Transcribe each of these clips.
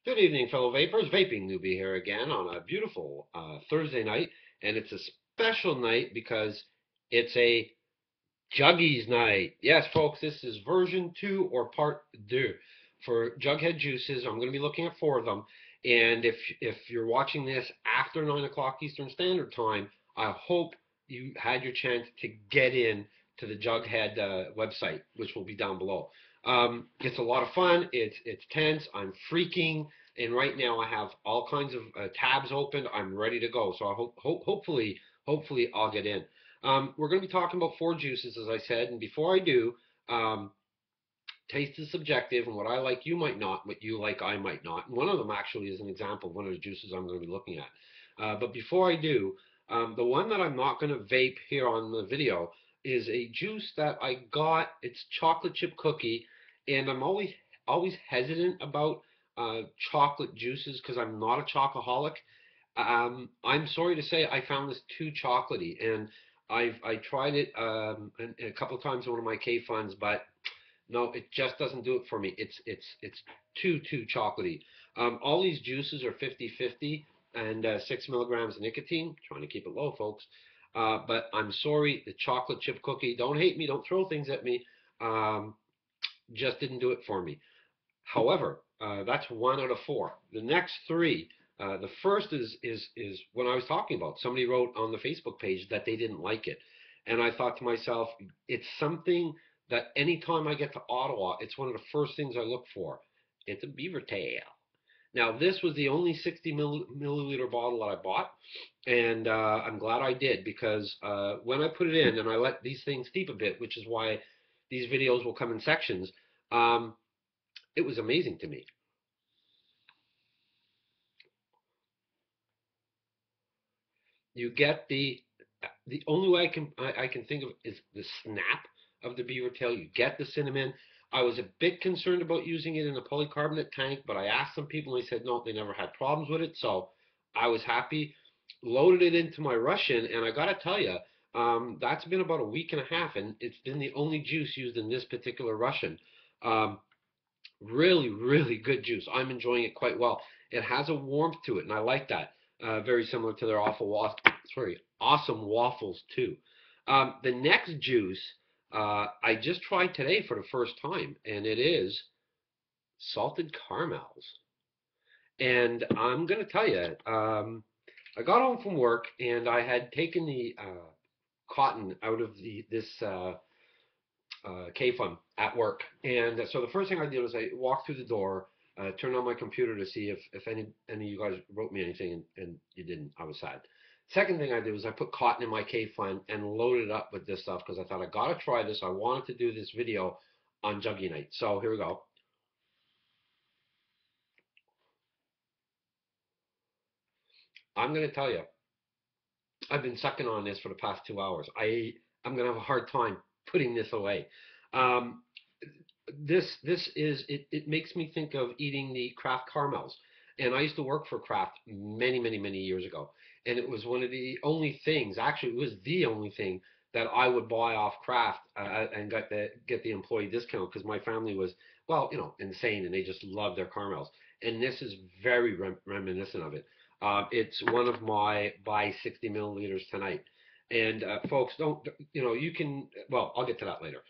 Good evening, fellow vapors. Vaping Newbie here again on a beautiful Thursday night, and it's a special night because it's a Juggies night. Yes, folks, this is version 2 or part 2 for Jughead juices. I'm going to be looking at 4 of them, and if you're watching this after 9 o'clock Eastern Standard Time, I hope you had your chance to get in to the Jughead website, which will be down below. It's a lot of fun. It's tense. I'm freaking, and right now I have all kinds of tabs open. I'm ready to go. So I hopefully I'll get in. We're going to be talking about 4 juices, as I said, and before I do, um, taste is subjective, and what I like you might not, what you like I might not. And one of them actually is an example of one of the juices I'm going to be looking at. But before I do, the one that I'm not going to vape here on the video is a juice that I got. It's chocolate chip cookie, and I'm always hesitant about chocolate juices because I'm not a chocoholic. I'm sorry to say I found this too chocolatey, and I tried it a couple of times in one of my K funds, but no, it just doesn't do it for me. It's too chocolatey. All these juices are 50-50 and 6 milligrams of nicotine. Trying to keep it low, folks. But I'm sorry, the chocolate chip cookie. Don't hate me. Don't throw things at me. Um, just didn't do it for me. However, that's 1 out of 4. The next 3, the first is what I was talking about. Somebody wrote on the Facebook page that they didn't like it, and I thought to myself, it's something that anytime I get to Ottawa, it's one of the first things I look for. It's a beaver tail. Now, this was the only 60 milliliter bottle that I bought, and I'm glad I did because when I put it in and I let these things steep a bit, which is why these videos will come in sections, um, it was amazing to me. You get the only way I can think of is the snap of the beaver tail. You get the cinnamon. I was a bit concerned about using it in a polycarbonate tank, but I asked some people and they said no, they never had problems with it. So I was happy. Loaded it into my Russian, and I got to tell you, that's been about a week and a half, and it's been the only juice used in this particular Russian. Um, really good juice. I'm enjoying it quite well. It has a warmth to it, and I like that. Very similar to their awesome waffles too. The next juice I just tried today for the first time, and it is salted caramels. And I'm gonna tell you, I got home from work and I had taken the cotton out of this K-Fun at work. And so the first thing I did was I walked through the door, turned on my computer to see if any of you guys wrote me anything, and you didn't. I was sad. Second thing I did was I put cotton in my K-Fun and loaded it up with this stuff because I thought I gotta try this. I wanted to do this video on Juggy Night. So here we go. I'm gonna tell you, I've been sucking on this for the past 2 hours. I'm gonna have a hard time putting this away. Um, this is it makes me think of eating the Kraft caramels. And I used to work for Kraft many years ago. And it was one of the only things, actually it was the only thing that I would buy off Kraft and get the employee discount because my family was, well, insane, and they just loved their caramels. And this is very reminiscent of it. It's one of my buy 60 milliliters tonight. And folks, don't, you can, well, I'll get to that later.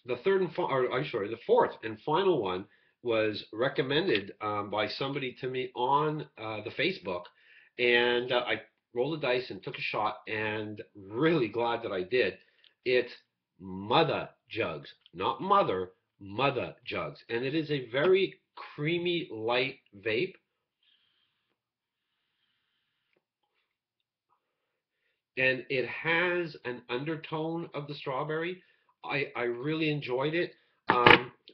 The third and or I'm sorry, the fourth and final one was recommended by somebody to me on the Facebook, and I rolled the dice and took a shot, and really glad that I did. It's Mother Jugs, not Mother Jugs, and it is a very creamy light vape. And it has an undertone of the strawberry. I really enjoyed it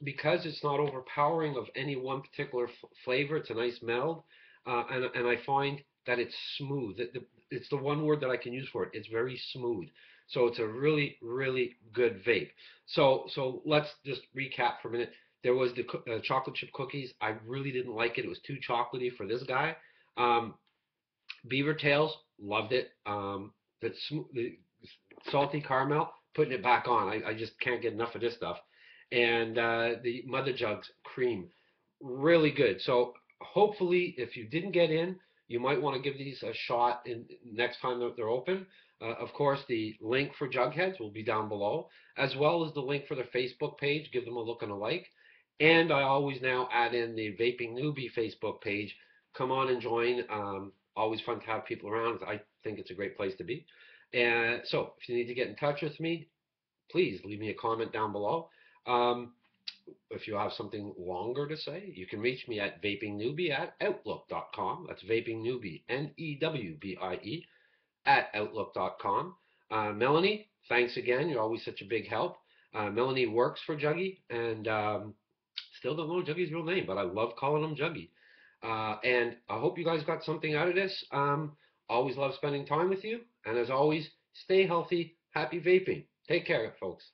because it's not overpowering of any one particular flavor. It's a nice meld, and I find that it's smooth. It's the one word that I can use for it. It's very smooth. So it's a really good vape. So let's just recap for a minute. There was the chocolate chip cookies. I really didn't like it. It was too chocolatey for this guy. Um, Beaver Tails, loved it. The salty caramel, putting it back on. I just can't get enough of this stuff. And the Mother Jugs cream, really good. So hopefully, if you didn't get in, you might want to give these a shot in next time that they're open. Of course, the link for Jugheads will be down below, as well as the link for their Facebook page. Give them a look and a like. And I always now add in the Vaping Newbie Facebook page. Come on and join. Always fun to have people around. I think it's a great place to be. And so, if you need to get in touch with me, please leave me a comment down below. Um, if you have something longer to say, you can reach me at vapingnewbie@outlook.com. That's vapingnewbie, Newbie, @outlook.com. Melanie, thanks again. You're always such a big help. Melanie works for Juggy, and still don't know Juggy's real name, but I love calling him Juggy. And I hope you guys got something out of this. Always love spending time with you. And as always, stay healthy. Happy vaping. Take care, folks.